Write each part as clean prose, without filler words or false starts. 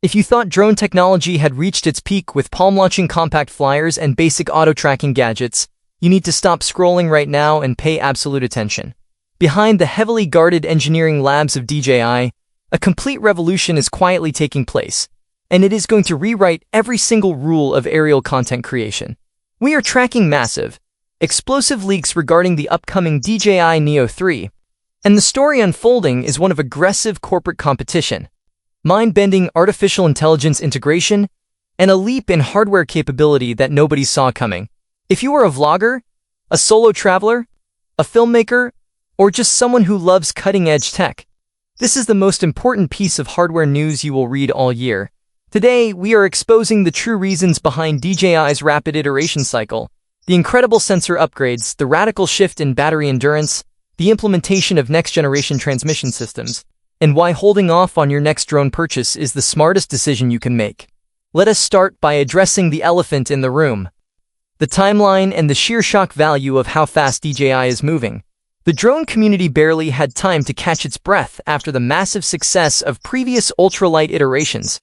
If you thought drone technology had reached its peak with palm-launching compact flyers and basic auto-tracking gadgets, you need to stop scrolling right now and pay absolute attention. Behind the heavily guarded engineering labs of DJI, a complete revolution is quietly taking place, and it is going to rewrite every single rule of aerial content creation. We are tracking massive, explosive leaks regarding the upcoming DJI Neo 3, and the story unfolding is one of aggressive corporate competition, mind-bending artificial intelligence integration, and a leap in hardware capability that nobody saw coming. If you are a vlogger, a solo traveler, a filmmaker, or just someone who loves cutting-edge tech, this is the most important piece of hardware news you will read all year. Today, we are exposing the true reasons behind DJI's rapid iteration cycle, the incredible sensor upgrades, the radical shift in battery endurance, the implementation of next-generation transmission systems, and why holding off on your next drone purchase is the smartest decision you can make. Let us start by addressing the elephant in the room: the timeline and the sheer shock value of how fast DJI is moving. The drone community barely had time to catch its breath after the massive success of previous ultralight iterations,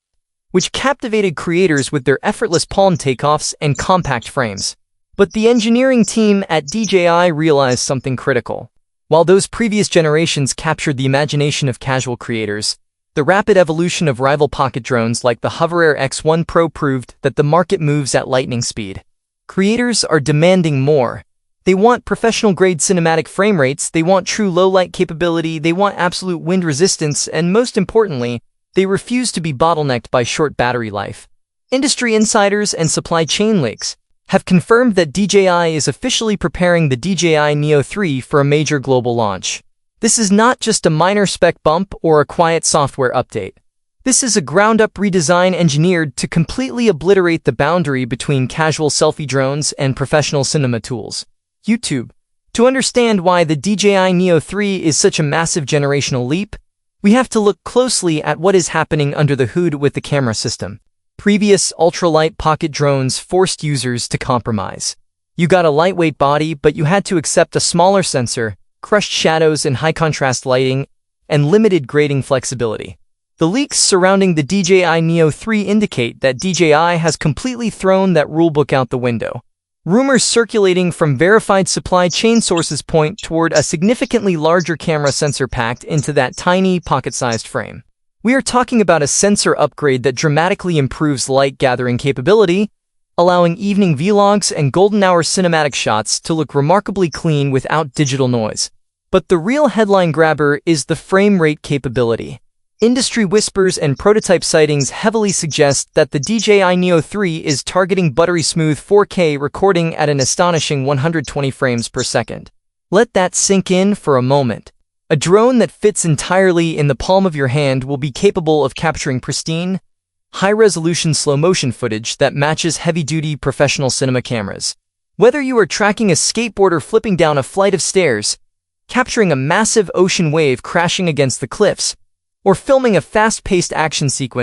which captivated creators with their effortless palm takeoffs and compact frames. But the engineering team at DJI realized something critical. While those previous generations captured the imagination of casual creators, the rapid evolution of rival pocket drones like the HoverAir X1 Pro proved that the market moves at lightning speed. Creators are demanding more. They want professional-grade cinematic frame rates, they want true low-light capability, they want absolute wind resistance, and most importantly, they refuse to be bottlenecked by short battery life. Industry insiders and supply chain leaks have confirmed that DJI is officially preparing the DJI Neo 3 for a major global launch. This is not just a minor spec bump or a quiet software update. This is a ground-up redesign engineered to completely obliterate the boundary between casual selfie drones and professional cinema tools. YouTube. To understand why the DJI Neo 3 is such a massive generational leap, we have to look closely at what is happening under the hood with the camera system. Previous ultralight pocket drones forced users to compromise. You got a lightweight body, but you had to accept a smaller sensor, crushed shadows and high-contrast lighting, and limited grading flexibility. The leaks surrounding the DJI Neo 3 indicate that DJI has completely thrown that rulebook out the window. Rumors circulating from verified supply chain sources point toward a significantly larger camera sensor packed into that tiny, pocket-sized frame. We are talking about a sensor upgrade that dramatically improves light-gathering capability, allowing evening vlogs and golden-hour cinematic shots to look remarkably clean without digital noise. But the real headline grabber is the frame rate capability. Industry whispers and prototype sightings heavily suggest that the DJI Neo 3 is targeting buttery-smooth 4K recording at an astonishing 120 frames per second. Let that sink in for a moment. A drone that fits entirely in the palm of your hand will be capable of capturing pristine, high-resolution slow-motion footage that matches heavy-duty professional cinema cameras. Whether you are tracking a skateboarder flipping down a flight of stairs, capturing a massive ocean wave crashing against the cliffs, or filming a fast-paced action sequence